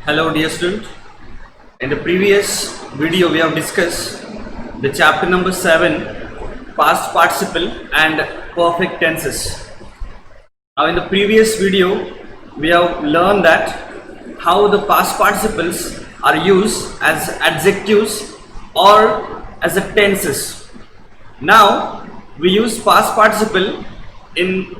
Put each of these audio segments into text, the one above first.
Hello dear student. In the previous video we have discussed the chapter number 7, past participle and perfect tenses. Now in the previous video we have learned that how the past participles are used as adjectives or as a tenses. Now we use past participle in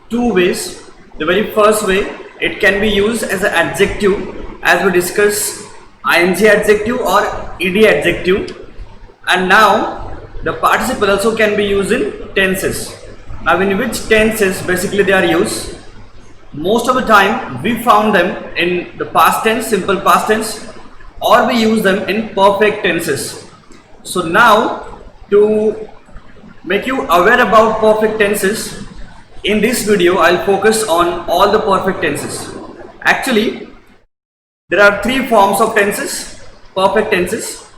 two ways. The very first way, it can be used as an adjective, as we discussed ing adjective or ed adjective, and now the participle also can be used in tenses. Now in which tenses basically they are used? Most of the time we found them in the past tense, simple past tense, or we use them in perfect tenses. So now to make you aware about perfect tenses, in this video I'll focus on all the perfect tenses. Actually there are three forms of tenses, perfect tenses.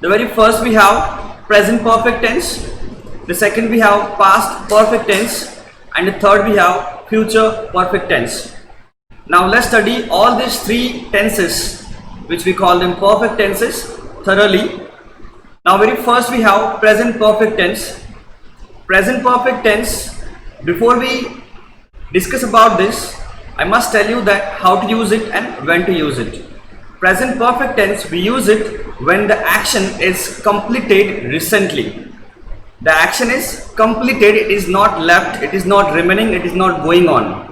The very first we have present perfect tense, the second we have past perfect tense, and the third we have future perfect tense. Now let's study all these three tenses, which we call them perfect tenses, thoroughly. Now very first we have present perfect tense. Present perfect tense, before we discuss about this, I must tell you that how to use it and when to use it. Present perfect tense, we use it when the action is completed recently. The action is completed, it is not left, it is not remaining, it is not going on.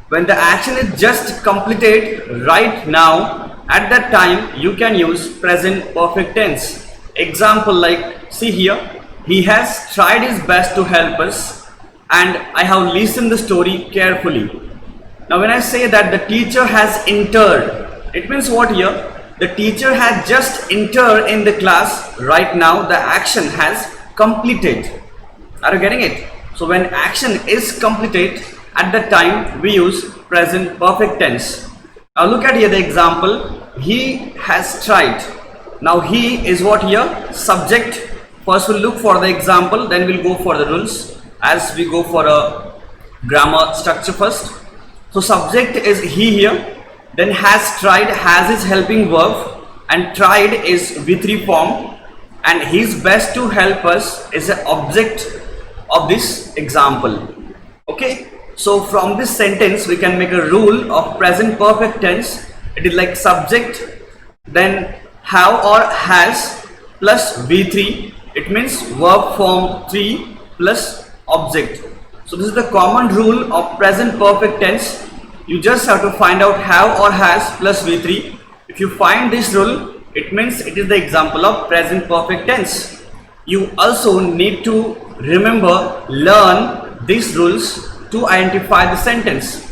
When the action is just completed right now, at that time you can use present perfect tense. Example like, see here, he has tried his best to help us and I have listened the story carefully. Now when I say that the teacher has entered, it means what here? The teacher has just entered in the class right now, the action has completed. Are you getting it? So when action is completed, at that time we use present perfect tense. Now look at here the example, he has tried. Now he is what here? Subject. First we'll look for the example, then we'll go for the rules as we go for a grammar structure first. So subject is he here, then has tried, has is helping verb, and tried is V3 form, and his best to help us is the object of this example. Okay, so from this sentence we can make a rule of present perfect tense. It is like subject, then have or has plus V3. It means verb form 3 plus object. So this is the common rule of present perfect tense. You just have to find out have or has plus V3. If you find this rule, it means it is the example of present perfect tense. You also need to remember, learn these rules to identify the sentence.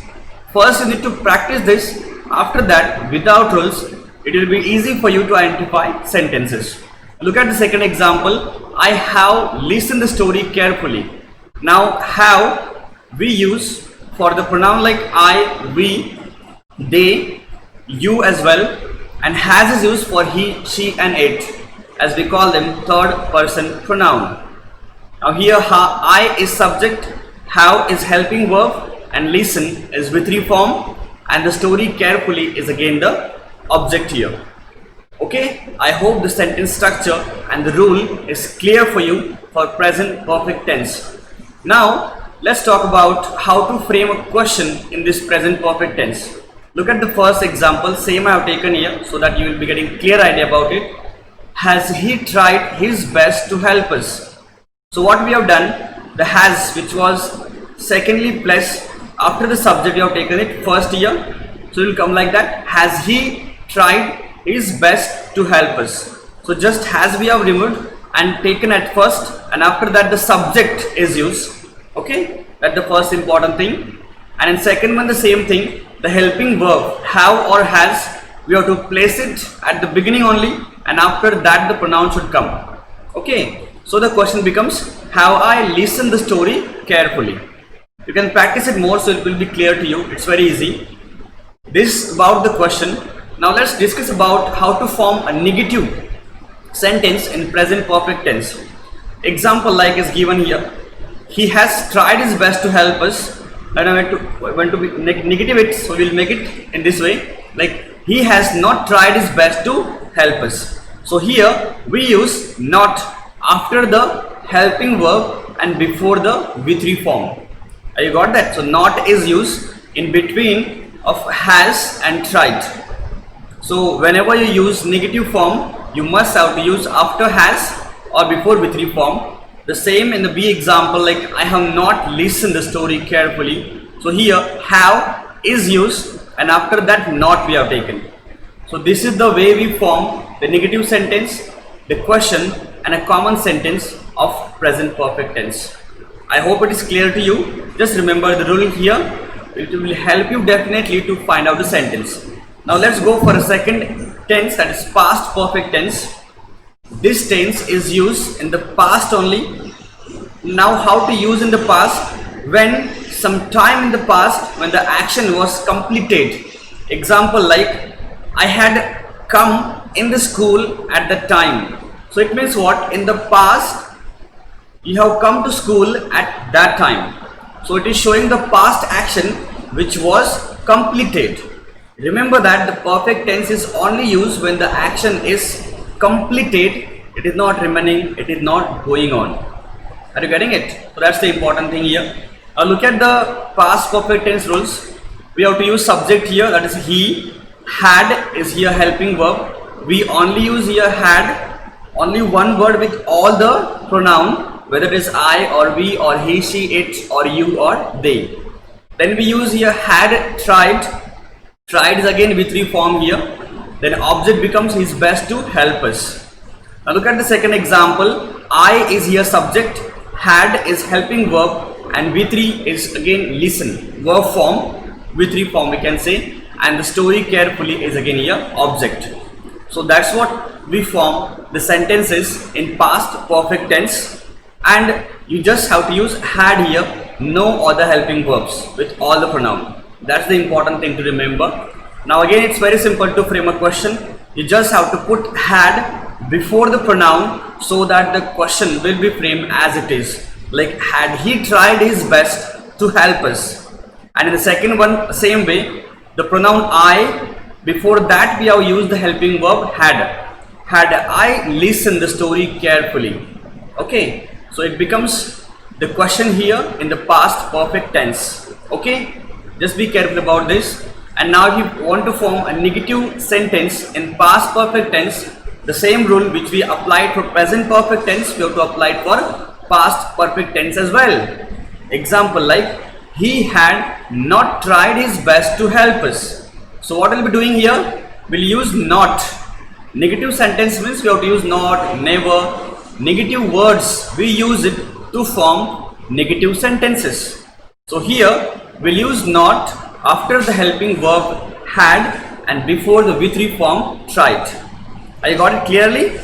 First you need to practice this. After that, without rules, it will be easy for you to identify sentences. Look at the second example. I have listened the story carefully. Now have we use for the pronoun like I, we, they, you as well, and has is used for he, she and it, as we call them third person pronoun. Now here I is subject, have is helping verb, and listen is V3 form, and the story carefully is again the object here. Okay, I hope the sentence structure and the rule is clear for you for present perfect tense. Now let's talk about how to frame a question in this present perfect tense. Look at the first example, same I have taken here so that you will be getting clear idea about it. Has he tried his best to help us? So what we have done, the has, which was secondly placed after the subject, we have taken it first here. So it will come like that, has he tried his best to help us. So just has we have removed and taken at first, and after that the subject is used. Okay, that's the first important thing. And in second one the same thing, the helping verb have or has, we have to place it at the beginning only, and after that the pronoun should come. Okay, so the question becomes, have I listened the story carefully? You can practice it more so it will be clear to you. It's very easy. This about the question. Now let's discuss about how to form a negative sentence in present perfect tense. Example like is given here. He has tried his best to help us. And I want to be negative it, so we'll make it in this way. Like he has not tried his best to help us. So here we use not after the helping verb and before the V3 form. You got that? So not is used in between of has and tried. So whenever you use negative form, you must have to use after has or before V3 form. The same in the B example, like I have not listened the story carefully. So here have is used and after that not we have taken. So this is the way we form the negative sentence, the question and a common sentence of present perfect tense. I hope it is clear to you. Just remember the rule here. It will help you definitely to find out the sentence. Now let's go for a second tense, that is past perfect tense. This tense is used in the past only. Now how to use in the past? When some time in the past when the action was completed. Example like I had come in the school at the time. So it means what? In the past you have come to school at that time. So it is showing the past action which was completed. Remember that the perfect tense is only used when the action is completed. It is not remaining, it is not going on. Are you getting it? So that's the important thing here. Now look at the past perfect tense rules. We have to use subject here, that is he. Had is here helping verb. We only use here had, only one word with all the pronoun, whether it is I or we or he, she, it or you or they. Then we use here had tried. Tried is again V3 form here. Then object becomes his best to help us. Now look at the second example. I is here subject, had is helping verb and V3 is again listen, verb form, V3 form we can say, and the story carefully is again here object. So that's what we form the sentences in past perfect tense, and you just have to use had here, no other helping verbs with all the pronoun. That's the important thing to remember. Now again it's very simple to frame a question. You just have to put had before the pronoun so that the question will be framed as it is. Like had he tried his best to help us? And in the second one, same way, the pronoun I, before that we have used the helping verb had. Had I listened the story carefully? Okay, so it becomes the question here in the past perfect tense. Okay, just be careful about this. And now if you want to form a negative sentence in past perfect tense, the same rule which we applied for present perfect tense, we have to apply it for past perfect tense as well. Example like he had not tried his best to help us. So what we'll be doing here? We'll use not. Negative sentence means we have to use not, never. Negative words, we use it to form negative sentences. So here we'll use not after the helping verb had and before the V3 form tried. I got it clearly?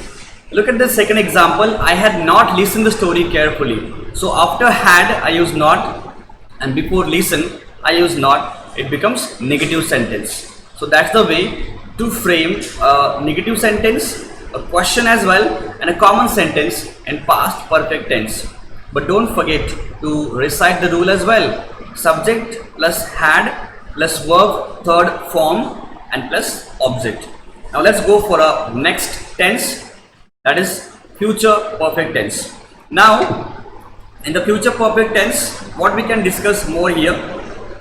Look at the second example. I had not listened the story carefully. So after had I use not and before listen I use not. It becomes negative sentence. So that's the way to frame a negative sentence, a question as well, and a common sentence in past perfect tense. But don't forget to recite the rule as well. Subject plus had plus verb third form and plus object. Now let's go for a next tense, that is future perfect tense. Now in the future perfect tense, what we can discuss more here,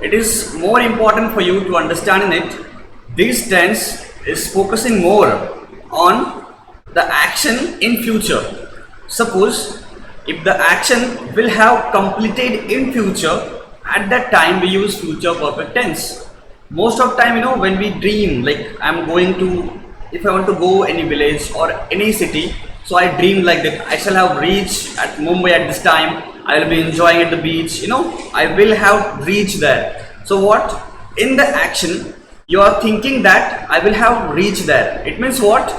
it is more important for you to understand in it. This tense is focusing more on the action in future. Suppose if the action will have completed in future, at that time we use future perfect tense. Most of time, you know, when we dream, like I'm going to, if I want to go any village or any city, so I dream like that I shall have reached at Mumbai at this time, I will be enjoying at the beach, you know, I will have reached there. So what? In the action you are thinking that I will have reached there. It means what?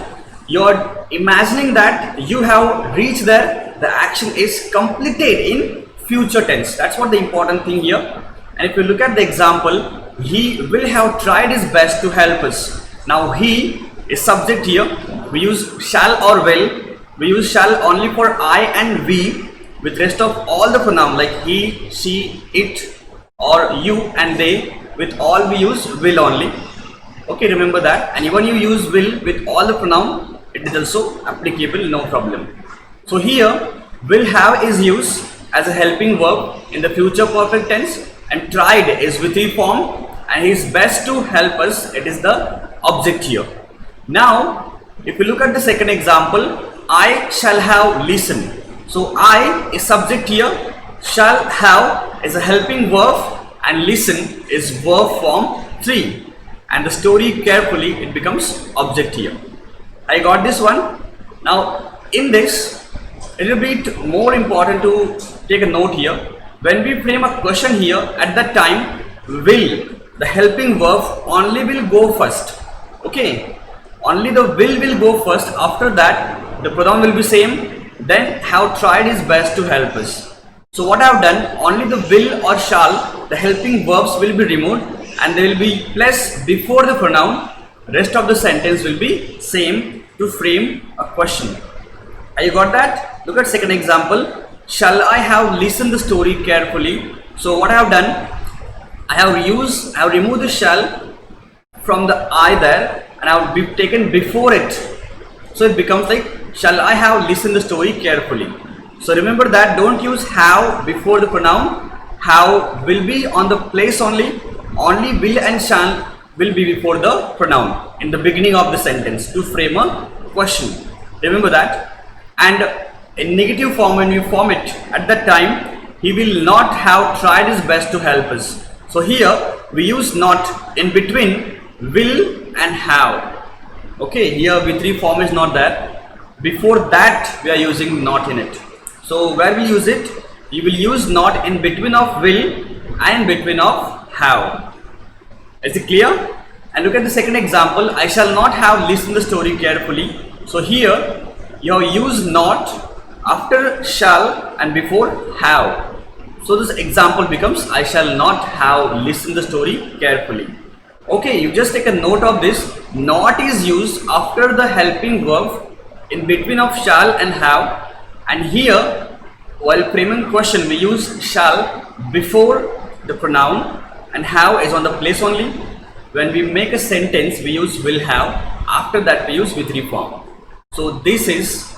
You are imagining that you have reached there. The action is completed in future tense. That's what the important thing here. And if you look at the example, he will have tried his best to help us. Now he is subject here. We use shall or will. We use shall only for I and we with rest of all the pronoun like he, she, it or you and they. With all we use will only. Okay, remember that. And even you use will with all the pronoun, it is also applicable, no problem. So here, will have is used as a helping verb in the future perfect tense, and tried is with the form, and he is best to help us, it is the object here. Now, if you look at the second example, I shall have listened. So I is subject here, shall have is a helping verb, and listen is verb form 3, and the story carefully, it becomes object here. I got this one. Now in this, a little bit more important to take a note here. When we frame a question here, at that time will, the helping verb, only will go first. Okay, only the will go first. After that the pronoun will be same, then have tried is best to help us. So what I have done, only the will or shall, the helping verbs will be removed, and they will be placed before the pronoun. Rest of the sentence will be same to frame a question. Are you got that? Look at second example. Shall I have listened the story carefully? So what I have done, I have removed the shall from the I there, and I have taken before it. So it becomes like, shall I have listened the story carefully? So remember that, don't use have before the pronoun. Have will be on the place only. Only will and shall will be before the pronoun in the beginning of the sentence to frame a question. Remember that. And in negative form, when you form it, at that time he will not have tried his best to help us. So here we use not in between will and have. Okay, here V3 form is not there. Before that we are using not in it. So where we use it, you will use not in between of will and between of have. Is it clear? And look at the second example. I shall not have listened the story carefully. So here you have used not after shall and before have. So this example becomes, I shall not have listened the story carefully. Okay, you just take a note of this. Not is used after the helping verb in between of shall and have. And here, while framing question, we use shall before the pronoun, and have is on the place only. When we make a sentence, we use will have. After that, we use V3 form. So this is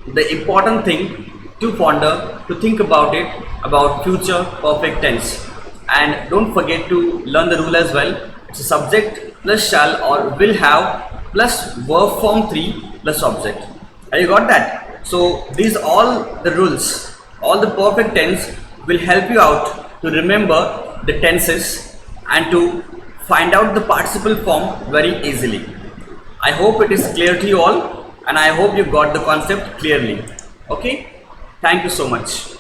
the important thing to ponder, to think about it, about future perfect tense. And don't forget to learn the rule as well. It's a subject plus shall or will have plus verb form 3 plus object. Have you got that? So these all the rules, all the perfect tense will help you out to remember the tenses and to find out the participle form very easily. I hope it is clear to you all, and I hope you got the concept clearly. Okay, thank you so much.